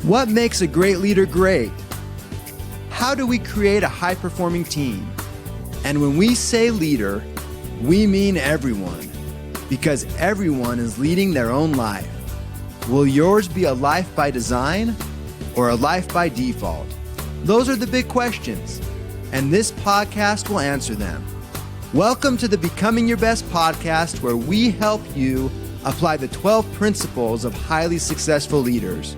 What makes a great leader great? How do we create a high-performing team? And when we say leader, we mean everyone, because everyone is leading their own life. Will yours be a life by design or a life by default? Those are the big questions, and this podcast will answer them. Welcome to the Becoming Your Best podcast, where we help you apply the 12 principles of highly successful leaders,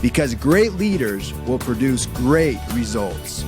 because great leaders will produce great results.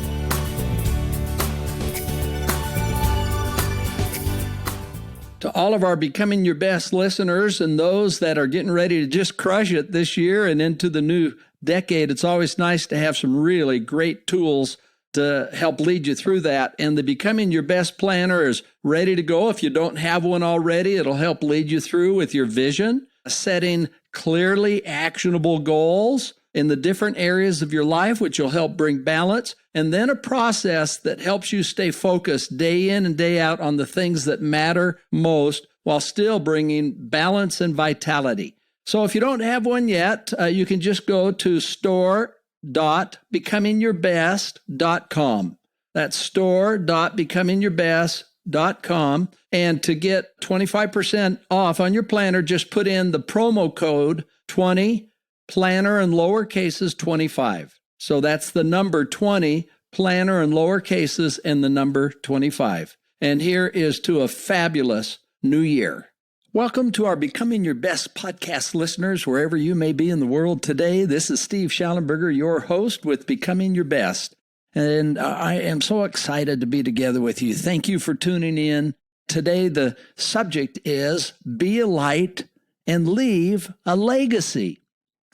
To all of our Becoming Your Best listeners and those that are getting ready to just crush it this year and into the new decade, it's always nice to have some really great tools to help lead you through that. And the Becoming Your Best Planner is ready to go. If you don't have one already, it'll help lead you through with your vision, setting clearly actionable goals in the different areas of your life, which will help bring balance, and then a process that helps you stay focused day in and day out on the things that matter most while still bringing balance and vitality. So if you don't have one yet, you can just go to store.becomingyourbest.com. That's store.becomingyourbest.com. And to get 25% off on your planner, just put in the promo code 20, planner in lower cases 25. So that's the number 20, planner in lower cases, and the number 25. And here is to a fabulous new year. Welcome to our Becoming Your Best podcast listeners, wherever you may be in the world today. This is Steve Schallenberger, your host with Becoming Your Best. And I am so excited to be together with you. Thank you for tuning in. Today, the subject is Be a Light and Leave a Legacy.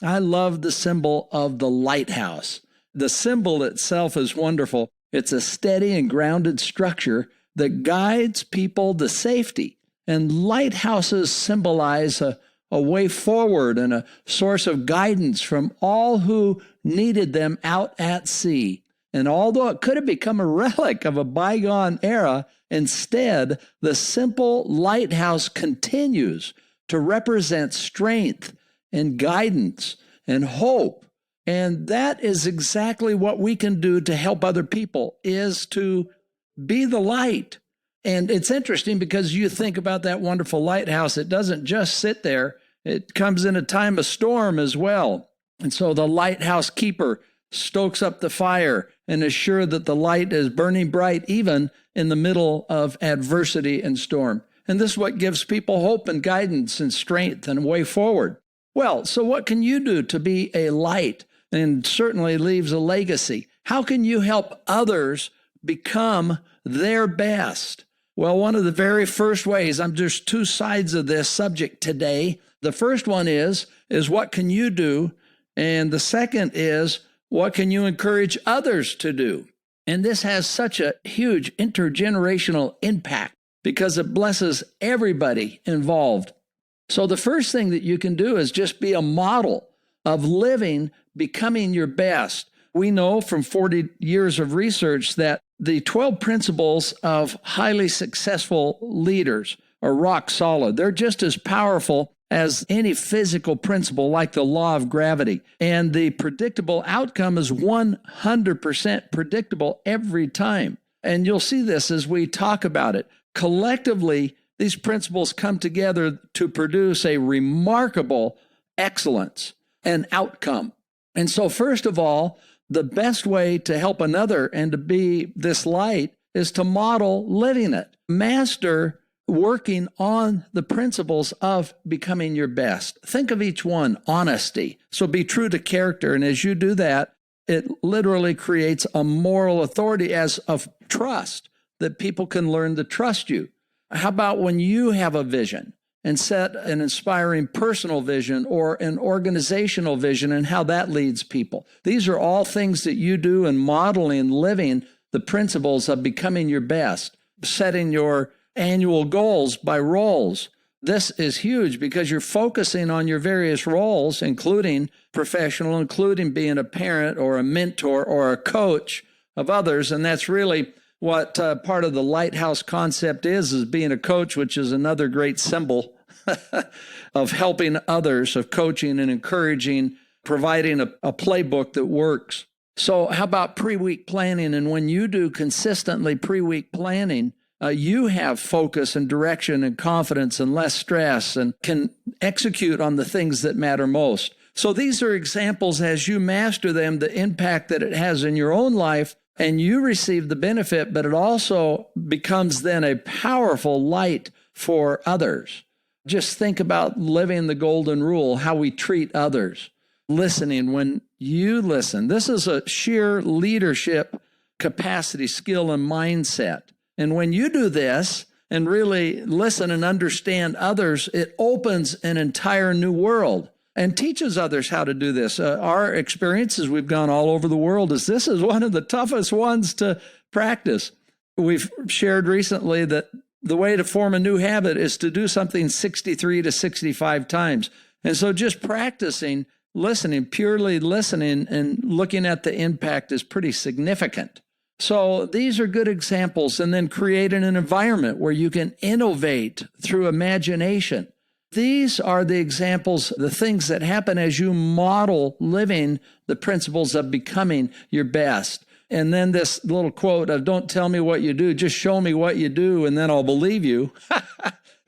I love the symbol of the lighthouse. The symbol itself is wonderful. It's a steady and grounded structure that guides people to safety. And lighthouses symbolize a way forward and a source of guidance from all who needed them out at sea. And although it could have become a relic of a bygone era, instead, the simple lighthouse continues to represent strength and guidance and hope. And that is exactly what we can do to help other people, is to be the light. And it's interesting because you think about that wonderful lighthouse. It doesn't just sit there. It comes in a time of storm as well. And so the lighthouse keeper stokes up the fire and is sure that the light is burning bright even in the middle of adversity and storm. And this is what gives people hope and guidance and strength and a way forward. Well, so what can you do to be a light and certainly leaves a legacy? How can you help others become their best? Well, one of the very first ways, there's two sides of this subject today. The first one is what can you do? And the second is, what can you encourage others to do? And this has such a huge intergenerational impact because it blesses everybody involved. So the first thing that you can do is just be a model of living, becoming your best. We know from 40 years of research that the 12 principles of highly successful leaders are rock solid. They're just as powerful as any physical principle like the law of gravity. And the predictable outcome is 100% predictable every time. And you'll see this as we talk about it. Collectively, these principles come together to produce a remarkable excellence and outcome. And so first of all, the best way to help another and to be this light is to model living it. Master working on the principles of becoming your best. Think of each one, honesty. So be true to character. And as you do that, it literally creates a moral authority as of trust, that people can learn to trust you. How about when you have a vision and set an inspiring personal vision or an organizational vision and how that leads people? These are all things that you do in modeling and living the principles of becoming your best, setting your annual goals by roles. This is huge because you're focusing on your various roles, including professional, including being a parent or a mentor or a coach of others. And that's really what part of the lighthouse concept is being a coach, which is another great symbol of helping others, of coaching and encouraging providing a playbook that works. So how about pre-week planning? And when you do consistently pre-week planning, you have focus and direction and confidence and less stress and can execute on the things that matter most. So these are examples, as you master them, the impact that it has in your own life, and you receive the benefit, but it also becomes then a powerful light for others. Just think about living the golden rule, how we treat others. Listening, when you listen, this is a sheer leadership capacity, skill, and mindset. And when you do this and really listen and understand others, it opens an entire new world and teaches others how to do this. Our experiences, we've gone all over the world, is this is one of the toughest ones to practice. We've shared recently that the way to form a new habit is to do something 63 to 65 times. And so just practicing listening, purely listening and looking at the impact is pretty significant. So these are good examples. And then creating an environment where you can innovate through imagination. These are the examples, the things that happen as you model living the principles of becoming your best. And then this little quote of don't tell me what you do, just show me what you do and then I'll believe you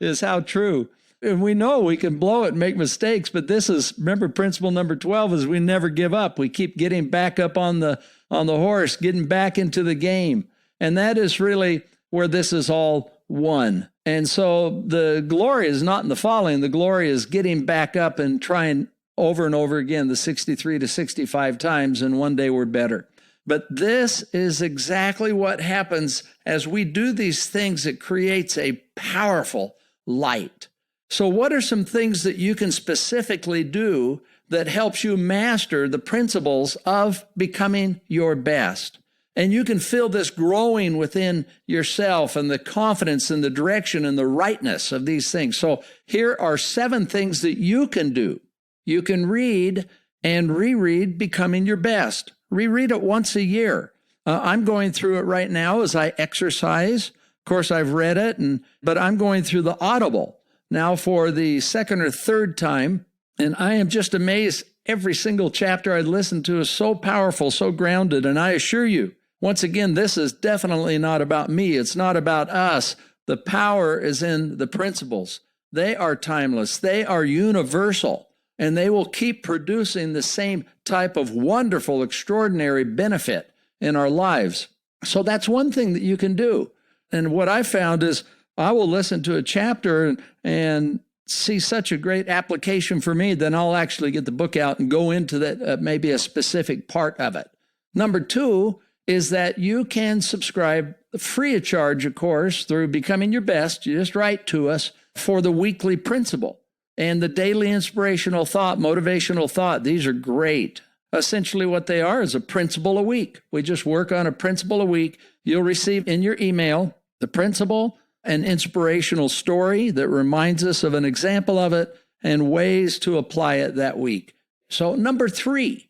is how true. And we know we can blow it and make mistakes, but this is, remember, principle number 12 is we never give up. We keep getting back up on the horse, getting back into the game. And that is really where this is all one. And so the glory is not in the falling. The glory is getting back up and trying over and over again, the 63 to 65 times, and one day we're better. But this is exactly what happens as we do these things. It creates a powerful light. So what are some things that you can specifically do that helps you master the principles of becoming your best? And you can feel this growing within yourself and the confidence and the direction and the rightness of these things. So here are 7 things that you can do. You can read and reread Becoming Your Best. Reread it once a year. I'm going through it right now as I exercise. Of course, I've read it, but I'm going through the Audible now for the second or third time, and I am just amazed. Every single chapter I listen to is so powerful, so grounded, and I assure you, once again, this is definitely not about me. It's not about us. The power is in the principles. They are timeless. They are universal, and they will keep producing the same type of wonderful, extraordinary benefit in our lives. So that's one thing that you can do. And what I found is I will listen to a chapter and see such a great application for me, then I'll actually get the book out and go into that, maybe a specific part of it. Number 2 is that you can subscribe free of charge, of course, through Becoming Your Best. You just write to us for the weekly principle and the daily inspirational thought, motivational thought. These are great. Essentially what they are is a principle a week. We just work on a principle a week. You'll receive in your email the principle, an inspirational story that reminds us of an example of it, and ways to apply it that week. So number 3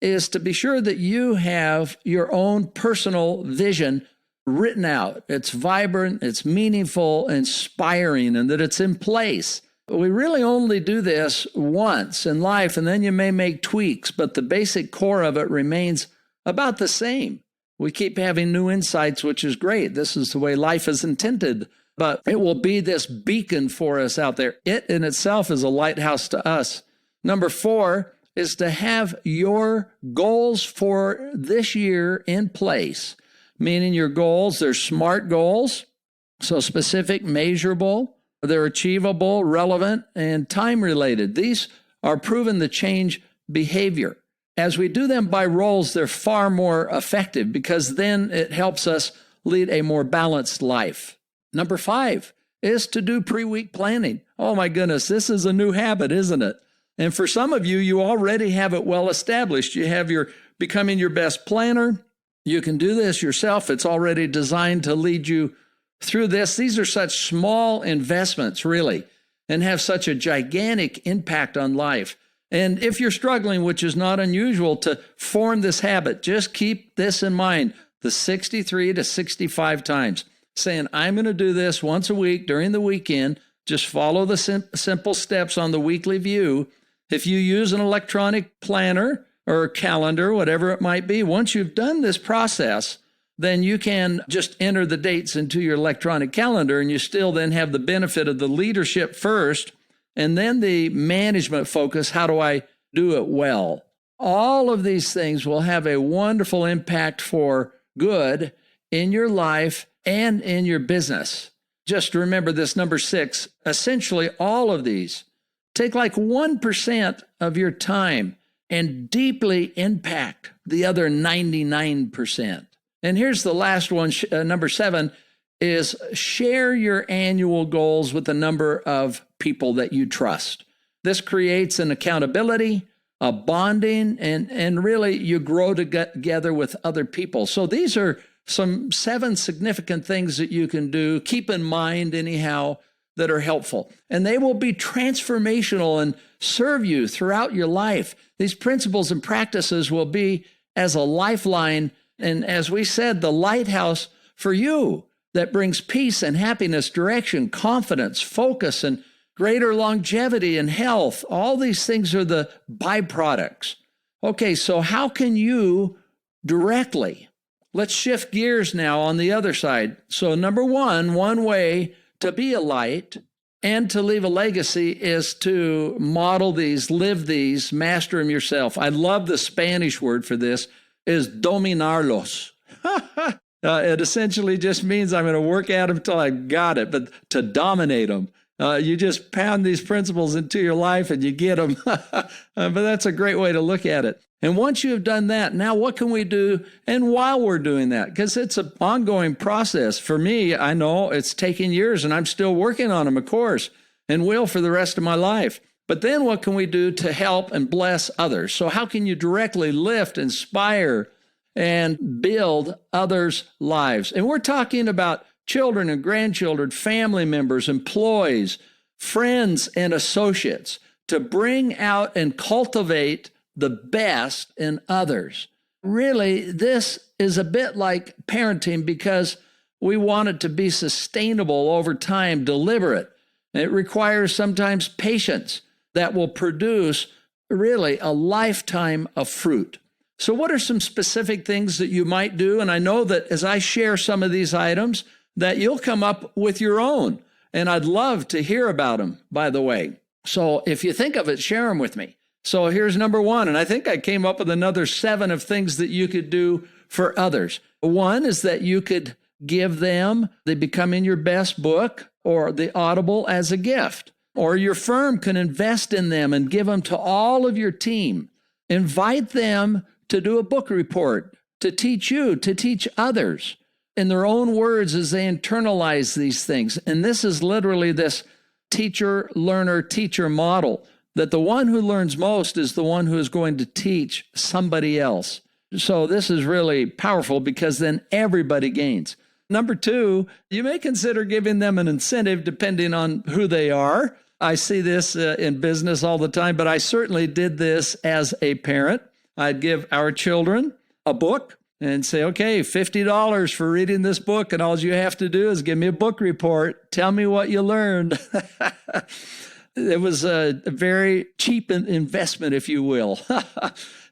is to be sure that you have your own personal vision written out. It's vibrant, it's meaningful, inspiring, and that it's in place. We really only do this once in life, and then you may make tweaks, but the basic core of it remains about the same. We keep having new insights, which is great. This is the way life is intended, but it will be this beacon for us out there. It in itself is a lighthouse to us. Number 4 is to have your goals for this year in place, meaning your goals, they're SMART goals, so specific, measurable, they're achievable, relevant, and time-related. These are proven to change behavior. As we do them by roles, they're far more effective because then it helps us lead a more balanced life. Number 5 is to do pre-week planning. Oh my goodness, this is a new habit, isn't it? And for some of you, you already have it well established. You have your Becoming Your Best planner. You can do this yourself. It's already designed to lead you through this. These are such small investments, really, and have such a gigantic impact on life. And if you're struggling, which is not unusual, to form this habit, just keep this in mind, the 63 to 65 times, saying, I'm going to do this once a week during the weekend. Just follow the simple steps on the weekly view, If you use an electronic planner or calendar, whatever it might be, once you've done this process, then you can just enter the dates into your electronic calendar, and you still then have the benefit of the leadership first, and then the management focus. How do I do it well? All of these things will have a wonderful impact for good in your life and in your business. Just remember this, number 6, essentially all of these take like 1% of your time and deeply impact the other 99%. And here's the last one, number 7, is share your annual goals with a number of people that you trust. This creates an accountability, a bonding, and really you grow together with other people. So these are some 7 significant things that you can do, keep in mind anyhow, that are helpful. And they will be transformational and serve you throughout your life. These principles and practices will be as a lifeline, and as we said, the lighthouse for you that brings peace and happiness, direction, confidence, focus, and greater longevity and health. All these things are the byproducts. Okay, so how can you directly? Let's shift gears now on the other side. So number one way to be a light and to leave a legacy is to model these, live these, master them yourself. I love the Spanish word for this is dominarlos. It essentially just means I'm going to work at them until I got it, but to dominate them. You just pound these principles into your life and you get them. But that's a great way to look at it. And once you have done that, now what can we do? And while we're doing that, because it's an ongoing process. For me, I know it's taken years and I'm still working on them, of course, and will for the rest of my life. But then what can we do to help and bless others? So how can you directly lift, inspire, and build others' lives? And we're talking about children and grandchildren, family members, employees, friends, and associates to bring out and cultivate the best in others. Really, this is a bit like parenting because we want it to be sustainable over time, deliberate. It requires sometimes patience that will produce really a lifetime of fruit. So what are some specific things that you might do? And I know that as I share some of these items, that you'll come up with your own. And I'd love to hear about them, by the way. So if you think of it, share them with me. So here's number 1. And I think I came up with another 7 of things that you could do for others. 1 is that you could give them the Becoming Your Best book or the Audible as a gift. Or your firm can invest in them and give them to all of your team. Invite them to do a book report, to teach you, to teach others in their own words as they internalize these things. And this is literally this teacher, learner, teacher model, that the one who learns most is the one who is going to teach somebody else. So this is really powerful because then everybody gains. Number 2, you may consider giving them an incentive depending on who they are. I see this in business all the time, but I certainly did this as a parent. I'd give our children a book and say, okay, $50 for reading this book, and all you have to do is give me a book report. Tell me what you learned. It was a very cheap investment, if you will,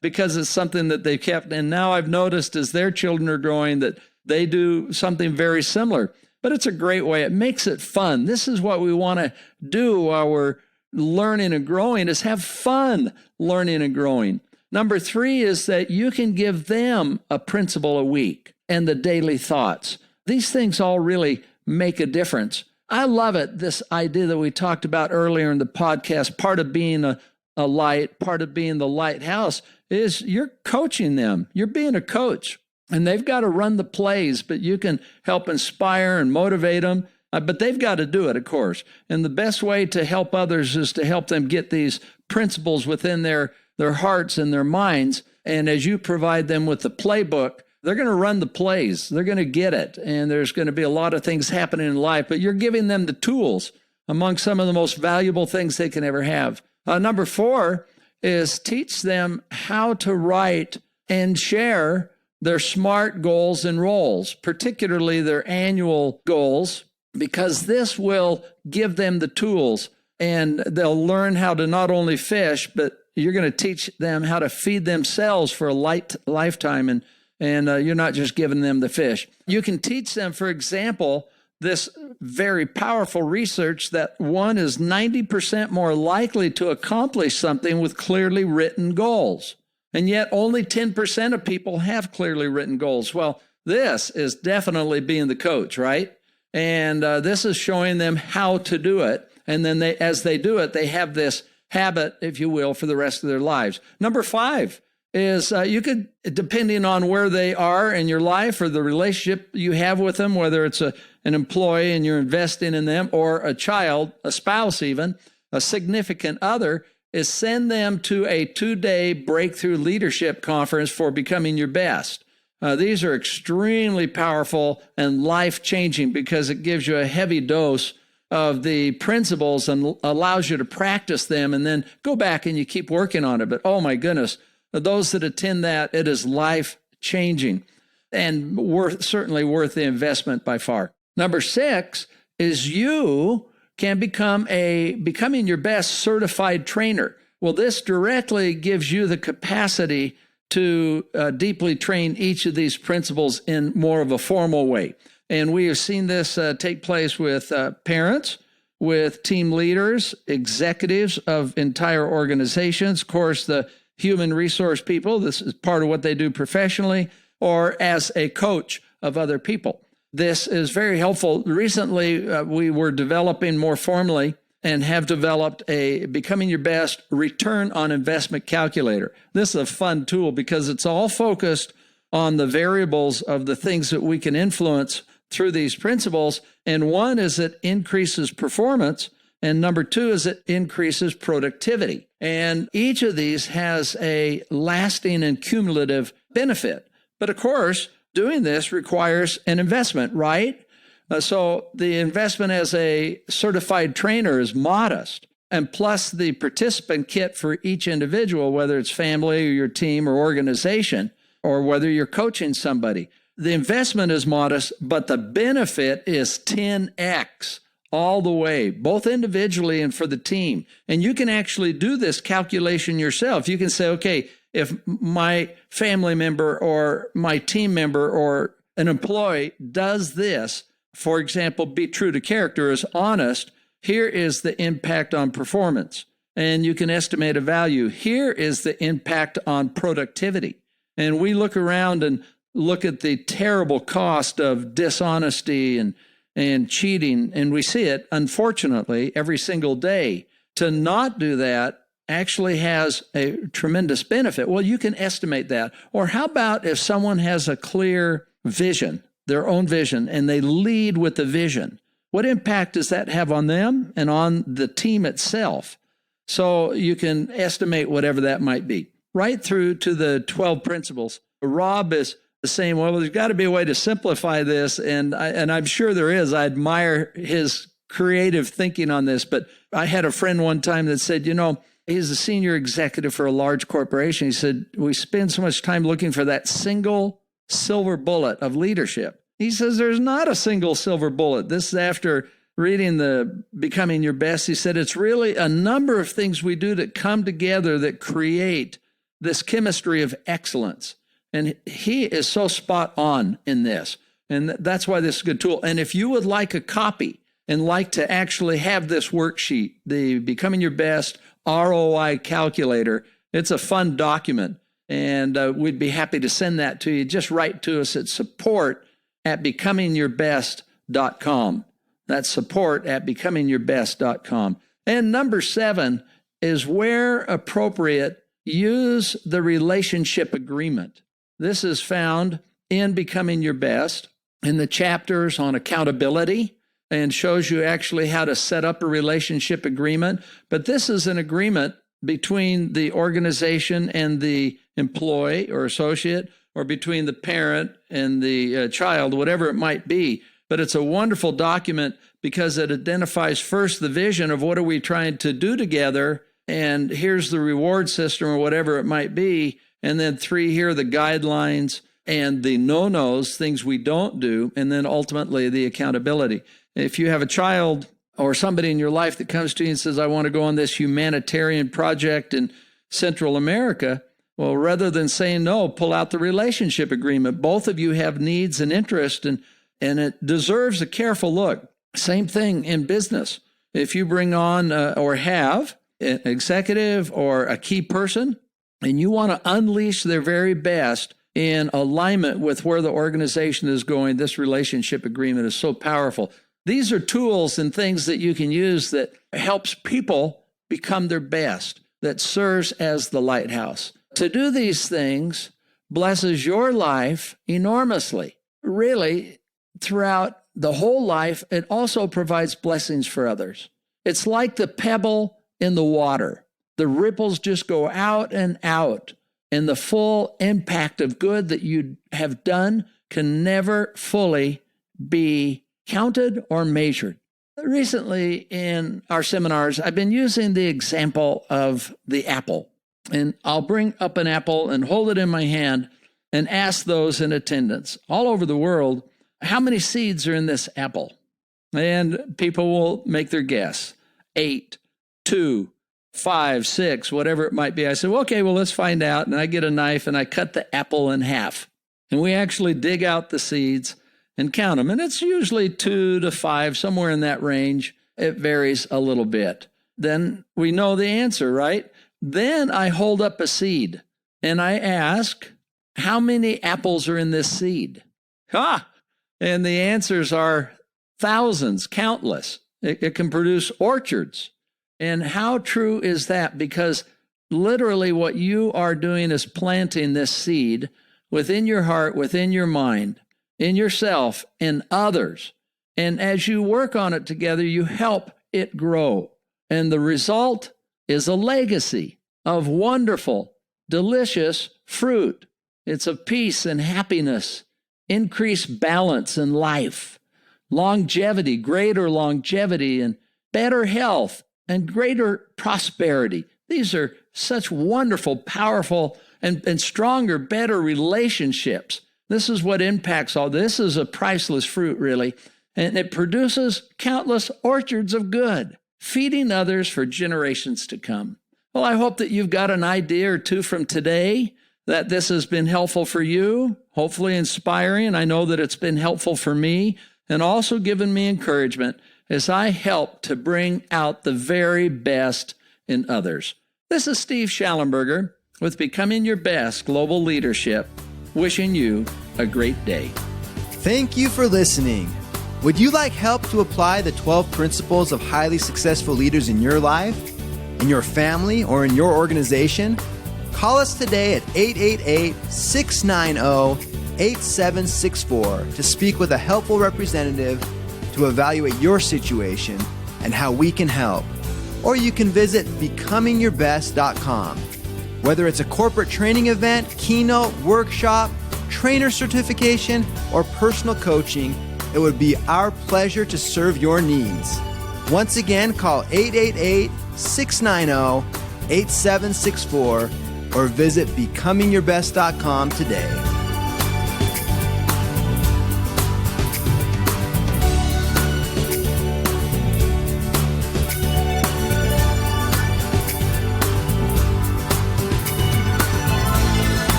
because it's something that they kept. And now I've noticed as their children are growing that they do something very similar. But it's a great way. It makes it fun. This is what we want to do while we're learning and growing, is have fun learning and growing. Number 3 is that you can give them a principle a week and the daily thoughts. These things all really make a difference. I love it, this idea that we talked about earlier in the podcast. Part of being a light, part of being the lighthouse is you're coaching them. You're being a coach. And they've got to run the plays, but you can help inspire and motivate them. But they've got to do it, of course. And the best way to help others is to help them get these principles within their hearts and their minds. And as you provide them with the playbook, they're going to run the plays. They're going to get it. And there's going to be a lot of things happening in life, but you're giving them the tools among some of the most valuable things they can ever have. Number 4 is teach them how to write and share their SMART goals and roles, particularly their annual goals, because this will give them the tools and they'll learn how to not only fish, but you're going to teach them how to feed themselves for a lifetime, and you're not just giving them the fish. You can teach them, for example, this very powerful research that one is 90% more likely to accomplish something with clearly written goals. And yet only 10% of people have clearly written goals. Well, this is definitely being the coach, right? And this is showing them how to do it. And then as they do it, they have this habit, if you will, for the rest of their lives. Number 5 is you could, depending on where they are in your life or the relationship you have with them, whether it's an employee and you're investing in them, or a child, a spouse even, a significant other, is send them to a 2-day breakthrough leadership conference for becoming your best. These are extremely powerful and life-changing because it gives you a heavy dose of the principles and allows you to practice them and then go back and you keep working on it. But oh my goodness, those that attend that, it is life-changing and certainly worth the investment by far. Number 6 is you can becoming your best certified trainer. Well, this directly gives you the capacity to deeply train each of these principles in more of a formal way. And we have seen this take place with parents, with team leaders, executives of entire organizations, of course, the human resource people. This is part of what they do professionally, or as a coach of other people. This is very helpful. Recently, we were developing more formally and have developed a Becoming Your Best return on investment calculator. This is a fun tool because it's all focused on the variables of the things that we can influence through these principles. And one is it increases performance, and number 2 is it increases productivity. And each of these has a lasting and cumulative benefit. But of course, doing this requires an investment, right? So the investment as a certified trainer is modest. And plus the participant kit for each individual, whether it's family or your team or organization, or whether you're coaching somebody, the investment is modest, but the benefit is 10x all the way, both individually and for the team. And you can actually do this calculation yourself. You can say, okay, if my family member or my team member or an employee does this, for example, be true to character, is honest, here is the impact on performance. And you can estimate a value. Here is the impact on productivity. And we look around and look at the terrible cost of dishonesty and cheating, and we see it, unfortunately, every single day. To not do that actually has a tremendous benefit. Well, you can estimate that. Or how about if someone has a clear vision, their own vision, and they lead with the vision? What impact does that have on them and on the team itself? So you can estimate whatever that might be. Right through to the 12 principles. Rob is saying, well, there's got to be a way to simplify this, and I'm sure there is. I admire his creative thinking on this, but I had a friend one time that said, he's a senior executive for a large corporation. He said, we spend so much time looking for that single silver bullet of leadership. He says, there's not a single silver bullet. This is after reading the Becoming Your Best. He said, it's really a number of things we do that come together that create this chemistry of excellence. And he is so spot on in this. And that's why this is a good tool. And if you would like a copy and like to actually have this worksheet, the Becoming Your Best ROI calculator, it's a fun document. And we'd be happy to send that to you. Just write to us at support@becomingyourbest.com. That's support@becomingyourbest.com. And number 7 is, where appropriate, use the relationship agreement. This is found in Becoming Your Best in the chapters on accountability, and shows you actually how to set up a relationship agreement. But this is an agreement between the organization and the employee or associate, or between the parent and the child, whatever it might be. But it's a wonderful document because it identifies first the vision of what are we trying to do together, and here's the reward system or whatever it might be. And then 3, here are the guidelines and the no-nos, things we don't do, and then ultimately the accountability. If you have a child or somebody in your life that comes to you and says, I want to go on this humanitarian project in Central America, well, rather than saying no, pull out the relationship agreement. Both of you have needs and interest, and it deserves a careful look. Same thing in business. If you bring on or have an executive or a key person, and you want to unleash their very best in alignment with where the organization is going, this relationship agreement is so powerful. These are tools and things that you can use that helps people become their best, that serves as the lighthouse. To do these things blesses your life enormously. Really, throughout the whole life, it also provides blessings for others. It's like the pebble in the water. The ripples just go out, and the full impact of good that you have done can never fully be counted or measured. Recently in our seminars, I've been using the example of the apple. And I'll bring up an apple and hold it in my hand and ask those in attendance all over the world, how many seeds are in this apple? And people will make their guess. 8, 2, 5, 6, whatever it might be. I said, well, okay, well, let's find out. And I get a knife and I cut the apple in half. And we actually dig out the seeds and count them. And it's usually 2 to 5, somewhere in that range. It varies a little bit. Then we know the answer, right? Then I hold up a seed and I ask, how many apples are in this seed? And the answers are thousands, countless. It can produce orchards. And how true is that? Because literally what you are doing is planting this seed within your heart, within your mind, in yourself, in others. And as you work on it together, you help it grow. And the result is a legacy of wonderful, delicious fruit. It's of peace and happiness, increased balance in life, longevity, greater longevity, and better health, and greater prosperity. These are such wonderful, powerful, and stronger, better relationships. This is what impacts all. This is a priceless fruit, really. And it produces countless orchards of good, feeding others for generations to come. Well, I hope that you've got an idea or two from today, that this has been helpful for you, hopefully inspiring. I know that it's been helpful for me, and also given me encouragement as I help to bring out the very best in others. This is Steve Schallenberger with Becoming Your Best Global Leadership, wishing you a great day. Thank you for listening. Would you like help to apply the 12 principles of highly successful leaders in your life, in your family, or in your organization? Call us today at 888-690-8764 to speak with a helpful representative to evaluate your situation and how we can help. Or you can visit becomingyourbest.com. Whether it's a corporate training event, keynote, workshop, trainer certification, or personal coaching, it would be our pleasure to serve your needs. Once again, call 888-690-8764 or visit becomingyourbest.com today.